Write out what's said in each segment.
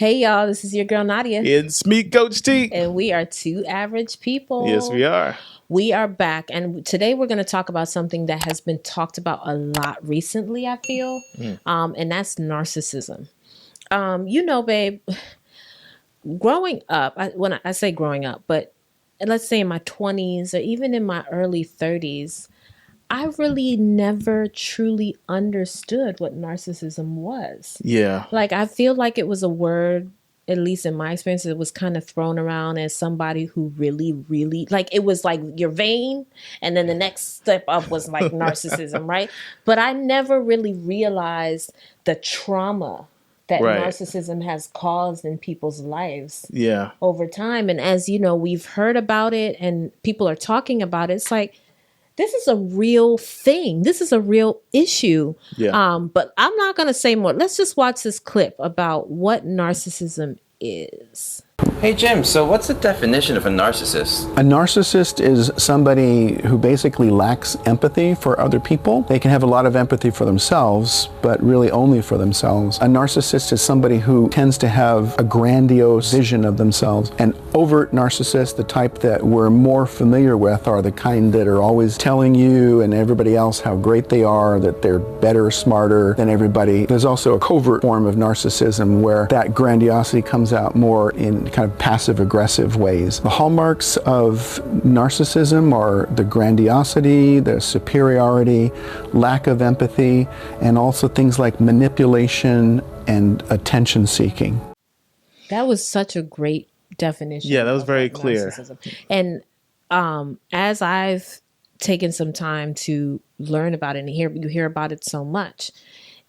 Hey y'all, this is your girl Nadia. It's me, Coach T. And we are two average people. Yes, we are. We are back. And today we're going to talk about something that has been talked about a lot recently, I feel. And that's narcissism. Babe, growing up, when I say growing up, but let's say in my 20s or even in my early 30s, I really never truly understood what narcissism was. Yeah. Like, I feel like it was a word, at least in my experience, it was kind of thrown around as somebody who really, like, it was like you're vain. And then the next step up was like narcissism, right? But I never really realized the trauma that narcissism has caused in people's lives over time. And as you know, we've heard about it and people are talking about it. It's like, this is a real thing. This is a real issue. Yeah. But I'm not going to say more. Let's just watch this clip about what narcissism is. Hey Jim, so what's the definition of a narcissist? A narcissist is somebody who basically lacks empathy for other people. They can have a lot of empathy for themselves, but really only for themselves. A narcissist is somebody who tends to have a grandiose vision of themselves. An overt narcissist, the type that we're more familiar with, are the kind that are always telling you and everybody else how great they are, that they're better, smarter than everybody. There's also a covert form of narcissism where that grandiosity comes out more in kind of passive-aggressive ways. The hallmarks of narcissism are the grandiosity, the superiority, lack of empathy, and also things like manipulation and attention-seeking. That was such a great definition. Yeah, that was very clear. And as I've taken some time to learn about it and you hear about it so much,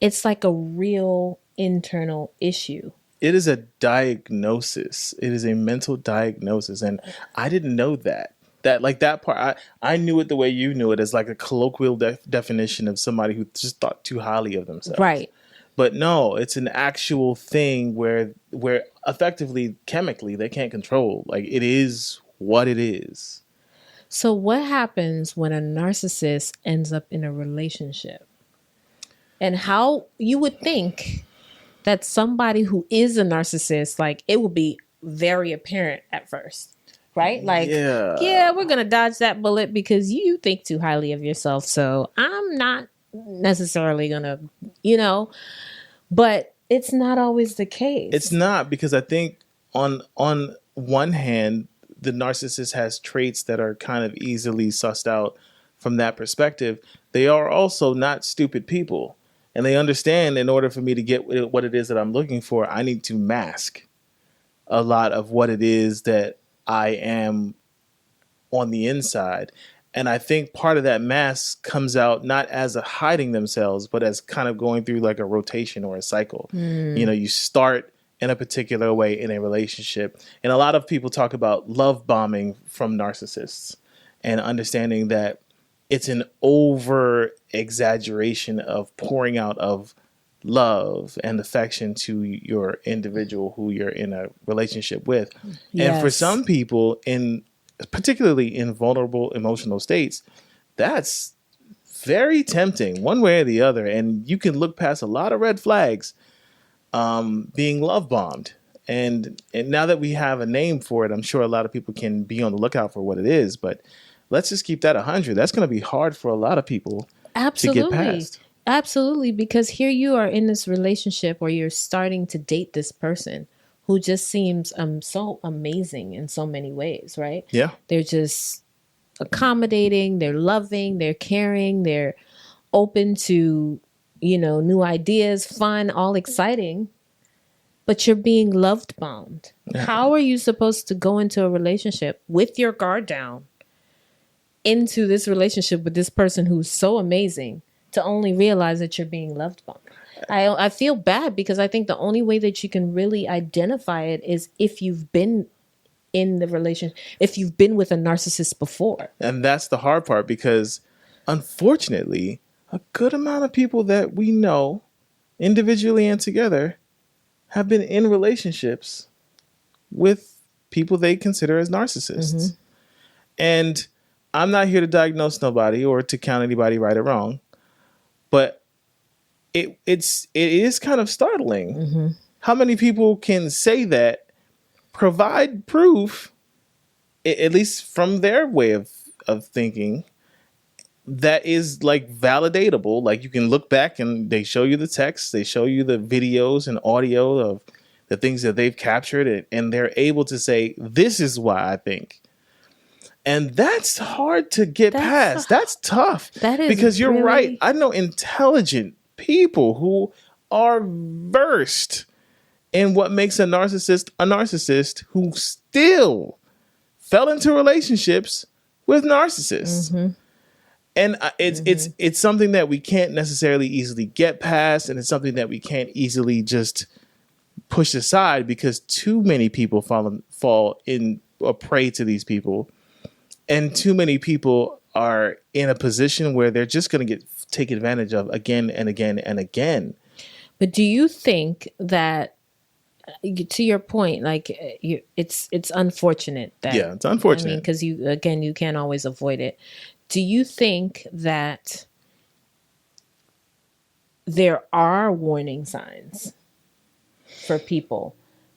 it's like a real internal issue. It is a diagnosis. It is a mental diagnosis. And I didn't know that. That part, I knew it the way you knew it, as like a colloquial definition of somebody who just thought too highly of themselves. Right. But no, it's an actual thing where effectively, chemically, they can't control. Like, it is what it is. So what happens when a narcissist ends up in a relationship? And how you would think that somebody who is a narcissist, like, it will be very apparent at first, right? Like, yeah, we're going to dodge that bullet because you think too highly of yourself. So I'm not necessarily going to, but it's not always the case. It's not, because I think on one hand, the narcissist has traits that are kind of easily sussed out from that perspective. They are also not stupid people. And they understand, in order for me to get what it is that I'm looking for, I need to mask a lot of what it is that I am on the inside. And I think part of that mask comes out not as a hiding themselves, but as kind of going through like a rotation or a cycle. You start in a particular way in a relationship. And a lot of people talk about love bombing from narcissists, and understanding that it's an over exaggeration of pouring out of love and affection to your individual who you're in a relationship with. Yes. And for some people, particularly in vulnerable emotional states, that's very tempting one way or the other. And you can look past a lot of red flags being love bombed. And now that we have a name for it, I'm sure a lot of people can be on the lookout for what it is. But let's just keep that 100. That's going to be hard for a lot of people to get past. Absolutely. Because here you are in this relationship where you're starting to date this person who just seems so amazing in so many ways, right? Yeah. They're just accommodating, they're loving, they're caring, they're open to, new ideas, fun, all exciting. But you're being loved bombed. Yeah. How are you supposed to go into a relationship with your guard down, into this relationship with this person who's so amazing, to only realize that you're being loved bombed? I feel bad, because I think the only way that you can really identify it is if you've been in the relationship, if you've been with a narcissist before. And that's the hard part, because unfortunately, a good amount of people that we know, individually and together, have been in relationships with people they consider as narcissists. Mm-hmm. And I'm not here to diagnose nobody or to count anybody right or wrong, but it is kind of startling How many people can say that, provide proof, at least from their way of thinking, that is like validatable? Like you can look back and they show you the text, they show you the videos and audio of the things that they've captured, and they're able to say, this is why I think. And that's hard to get past. That's tough. That is, because you're really... right. I know intelligent people who are versed in what makes a narcissist who still fell into relationships with narcissists. Mm-hmm. And it's something that we can't necessarily easily get past, and it's something that we can't easily just push aside, because too many people fall in a prey to these people. And too many people are in a position where they're just going to get taken advantage of again and again and again. But do you think that, to your point, like it's unfortunate that... Yeah, it's unfortunate. I mean, because you can't always avoid it. Do you think that there are warning signs for people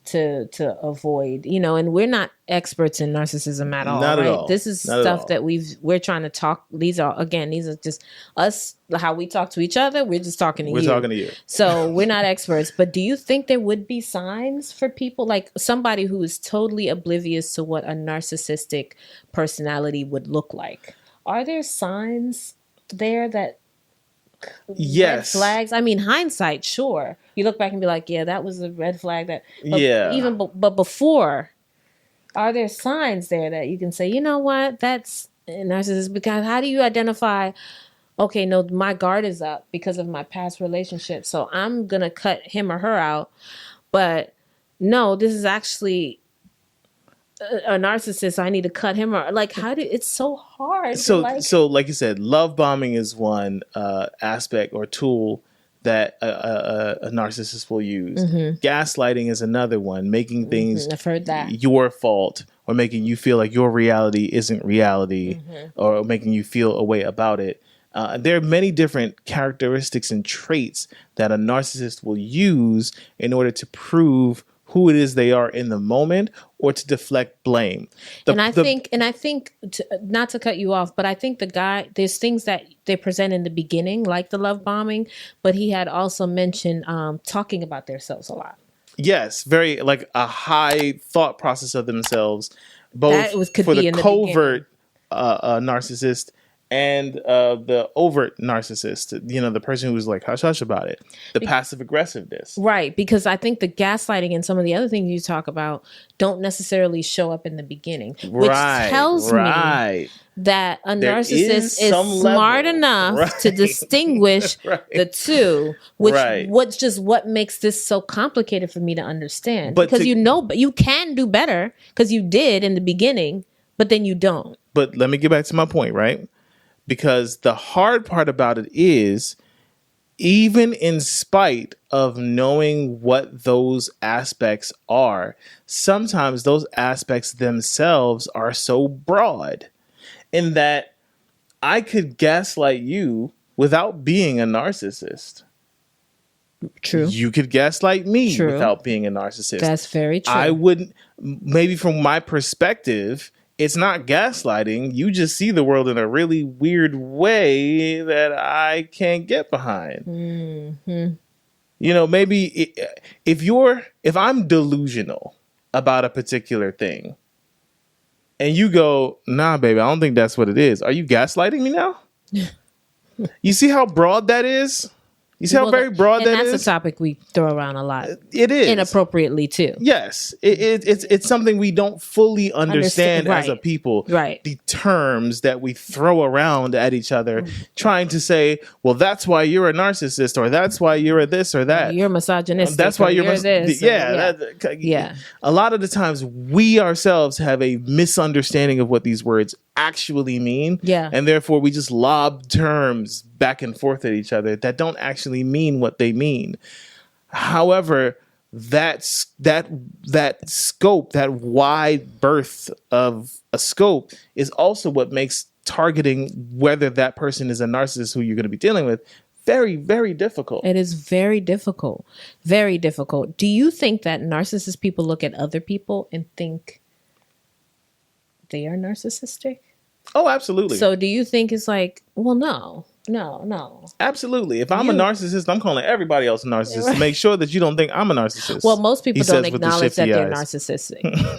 to avoid, and we're not experts in narcissism at all, not right? At all. This is not stuff that we're trying to talk. These are just us, how we talk to each other. We're just talking to you. We're talking to you. So we're not experts, but do you think there would be signs for people, like somebody who is totally oblivious to what a narcissistic personality would look like? Are there signs there that... Yes. Red flags? I mean, hindsight, sure. You look back and be like, yeah, that was a red flag. But before, are there signs there that you can say, you know what, that's a narcissist? Because how do you identify, okay, no, my guard is up because of my past relationship, so I'm going to cut him or her out. But no, this is actually a narcissist, I need to cut him, or like, it's so hard. So like you said, love bombing is one aspect or tool that a narcissist will use. Mm-hmm. Gaslighting is another one, making things I've heard that. Your fault, or making you feel like your reality isn't reality, or making you feel a way about it. There are many different characteristics and traits that a narcissist will use in order to prove who it is they are in the moment, or to deflect blame. I think, not to cut you off, but I think there's things that they present in the beginning, like the love bombing, but he had also mentioned talking about themselves a lot. Yes, very like a high thought process of themselves, both for the covert narcissist and the overt narcissist, the person who's like hush hush about it, the passive aggressiveness. Right, because I think the gaslighting and some of the other things you talk about don't necessarily show up in the beginning, which tells me that a narcissist is smart enough to distinguish the two, what makes this so complicated for me to understand. But because you can do better because you did in the beginning, but then you don't. But let me get back to my point, right? Because the hard part about it is, even in spite of knowing what those aspects are, sometimes those aspects themselves are so broad in that I could gaslight you without being a narcissist. True. You could gaslight me without being a narcissist. That's very true. I wouldn't, maybe from my perspective, it's not gaslighting. You just see the world in a really weird way that I can't get behind. Mm-hmm. Maybe if I'm delusional about a particular thing and you go, nah, baby, I don't think that's what it is. Are you gaslighting me now? You see how broad that is? You see how very broad that is? That's a topic we throw around a lot. It is. Inappropriately, too. Yes. It's something we don't fully understand as a people. Right. The terms that we throw around at each other, trying to say, well, that's why you're a narcissist, or that's why you're a this or that. You're misogynistic. That's why you're this. Yeah. A lot of the times we ourselves have a misunderstanding of what these words actually mean. Yeah. And therefore we just lob terms back and forth at each other that don't actually mean what they mean. However, that scope, that wide berth of a scope, is also what makes targeting whether that person is a narcissist who you're going to be dealing with very, very difficult. It is very difficult. Very difficult. Do you think that narcissist people look at other people and think they are narcissistic? Oh, absolutely. So do you think it's like, well, no. Absolutely. If I'm a narcissist, I'm calling everybody else a narcissist to make sure that you don't think I'm a narcissist. Well, most people He don't says with the acknowledge that shifty they're eyes. narcissistic.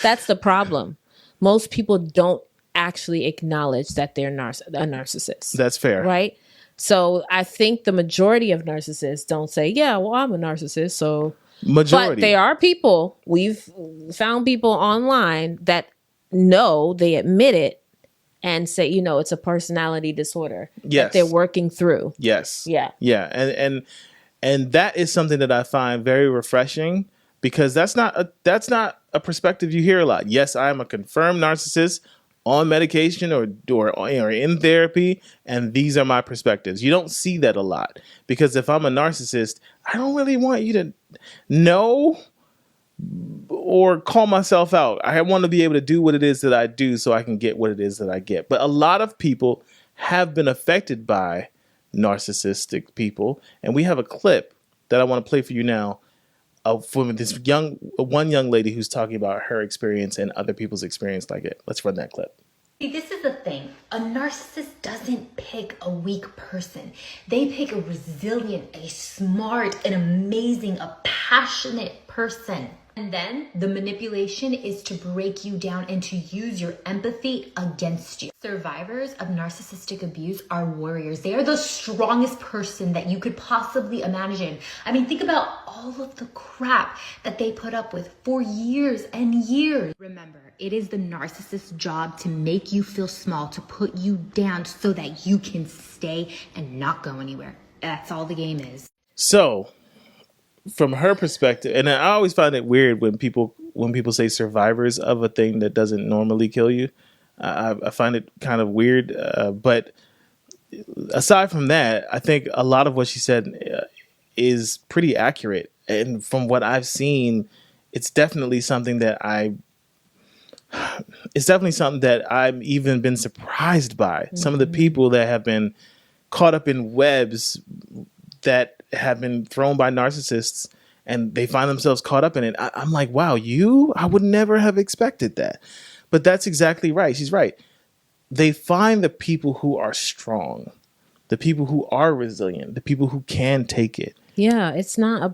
That's the problem. Most people don't actually acknowledge that they're a narcissist. That's fair. Right? So I think the majority of narcissists don't say, yeah, well, I'm a narcissist. So Majority. But there are people, we've found people online that know, they admit it and say, you know, it's a personality disorder Yes. that they're working through. Yes. Yeah. Yeah. And that is something that I find very refreshing, because that's not a perspective you hear a lot. Yes, I am a confirmed narcissist on medication or in therapy, and these are my perspectives. You don't see that a lot, because if I'm a narcissist, I don't really want you to know or call myself out. I want to be able to do what it is that I do so I can get what it is that I get. But a lot of people have been affected by narcissistic people, and we have a clip that I want to play for you now from this one young lady who's talking about her experience and other people's experience like it. Let's run that clip. See, this is the thing. A narcissist doesn't pick a weak person. They pick a resilient, a smart, an amazing, a passionate person. And then the manipulation is to break you down and to use your empathy against you. Survivors of narcissistic abuse are warriors. They are the strongest person that you could possibly imagine. I mean, think about all of the crap that they put up with for years and years. Remember, it is the narcissist's job to make you feel small, to put you down so that you can stay and not go anywhere. That's all the game is. So, from her perspective, and I always find it weird when people say survivors of a thing that doesn't normally kill you. I find it kind of weird. But aside from that, I think a lot of what she said is pretty accurate. And from what I've seen, it's definitely something that I've even been surprised by. Mm-hmm. Some of the people that have been caught up in webs that have been thrown by narcissists, and they find themselves caught up in it. I'm like, wow, I would never have expected that. But that's exactly right. She's right. They find the people who are strong, the people who are resilient, the people who can take it. Yeah, it's not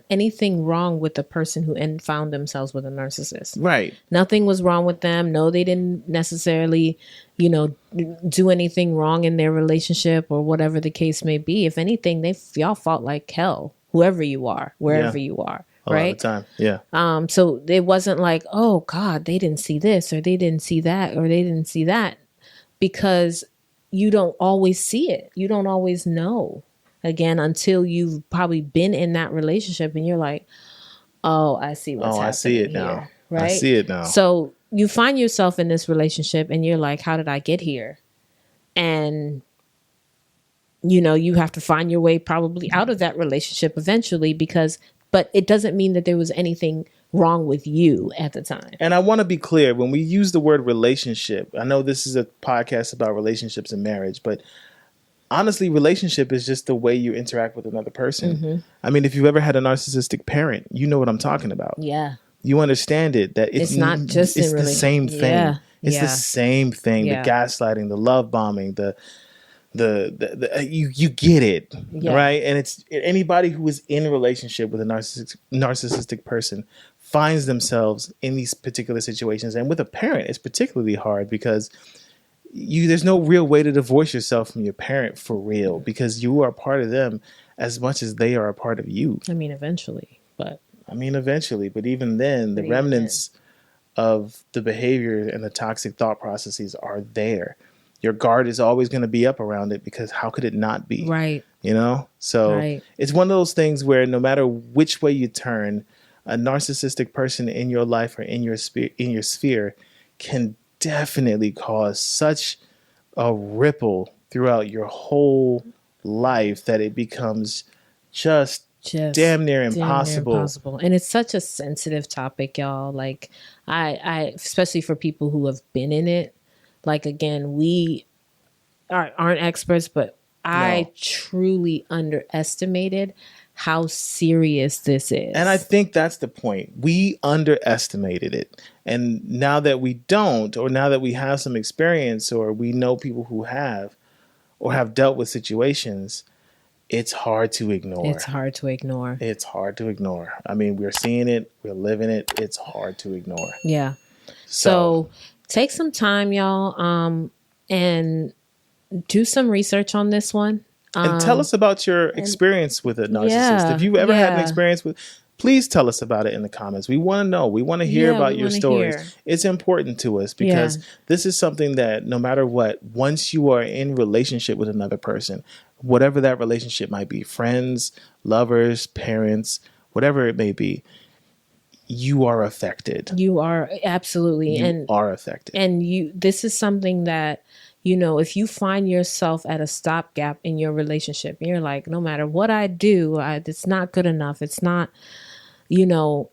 anything wrong with the person who found themselves with a narcissist. Right. Nothing was wrong with them. No, they didn't necessarily, do anything wrong in their relationship or whatever the case may be. If anything, y'all fought like hell, whoever you are, wherever you are. Right. A lot of the time. Yeah. So it wasn't like, oh God, they didn't see this or they didn't see that or they didn't see that, because you don't always see it. You don't always know. Again, until you've probably been in that relationship and you're like, oh, I see what's happening. I see it now. Here, right? I see it now. So you find yourself in this relationship and you're like, how did I get here? And, you have to find your way probably out of that relationship eventually, but it doesn't mean that there was anything wrong with you at the time. And I want to be clear, when we use the word relationship, I know this is a podcast about relationships and marriage, but honestly, relationship is just the way you interact with another person. Mm-hmm. I mean, if you've ever had a narcissistic parent, you know what I'm talking about. Yeah. You understand it, that it's not just it's the same thing. Yeah. It's the same thing. Yeah. The gaslighting, the love bombing, you get it, right? And it's anybody who is in a relationship with a narcissistic person finds themselves in these particular situations. And with a parent, it's particularly hard because there's no real way to divorce yourself from your parent for real, because you are a part of them as much as they are a part of you. I mean, eventually, but even then, the remnants of the behavior and the toxic thought processes are there. Your guard is always going to be up around it, because how could it not be? Right. So it's one of those things where no matter which way you turn, a narcissistic person in your life or in your sphere can definitely cause such a ripple throughout your whole life that it becomes just damn near impossible. And it's such a sensitive topic, y'all. Like I especially for people who have been in it. Like, again, we aren't experts, but I No. truly underestimated how serious this is. And I think that's the point. We underestimated it. And now that we don't, or now that we have some experience, or we know people who have, or have dealt with situations, it's hard to ignore. It's hard to ignore. It's hard to ignore. I mean, we're seeing it, we're living it. It's hard to ignore. Yeah. So take some time, y'all, and do some research on this one. And tell us about your experience with a narcissist. Yeah, If you've ever had an yeah. experience with, please tell us about it in the comments. We want to know. We want to hear Yeah, about we your wanna stories. hear. It's important to us because this is something that no matter what, once you are in relationship with another person, whatever that relationship might be, friends, lovers, parents, whatever it may be, you are affected. You are absolutely You are affected. and this is something that, you know, if you find yourself at a stopgap in your relationship, you're like, no matter what I do, it's not good enough. It's not, you know,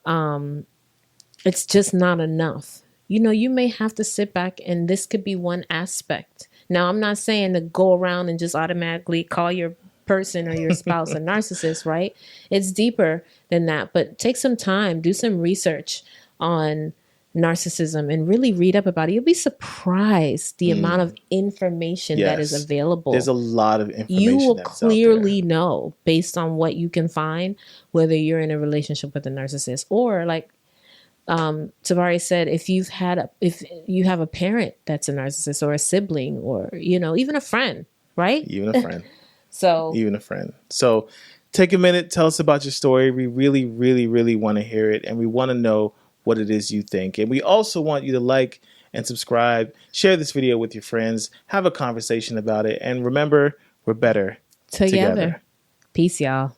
it's just not enough. You know, you may have to sit back, and this could be one aspect. Now, I'm not saying to go around and just automatically call your person or your spouse a narcissist, right? It's deeper than that, but take some time, do some research on narcissism and really read up about it. You'll be surprised the amount of information that is Yes. available. There's a lot of information. You will that's out there. clearly know based on what you can find whether you're in a relationship with a narcissist, or like Tobari said, if you have a parent that's a narcissist, or a sibling, or, you know, even a friend, right? Even a friend. So Even a friend. So take a minute, tell us about your story. We really, really, really want to hear it, and we want to know what it is you think. And we also want you to like and subscribe, share this video with your friends, have a conversation about it, and remember, we're better together. Peace, y'all.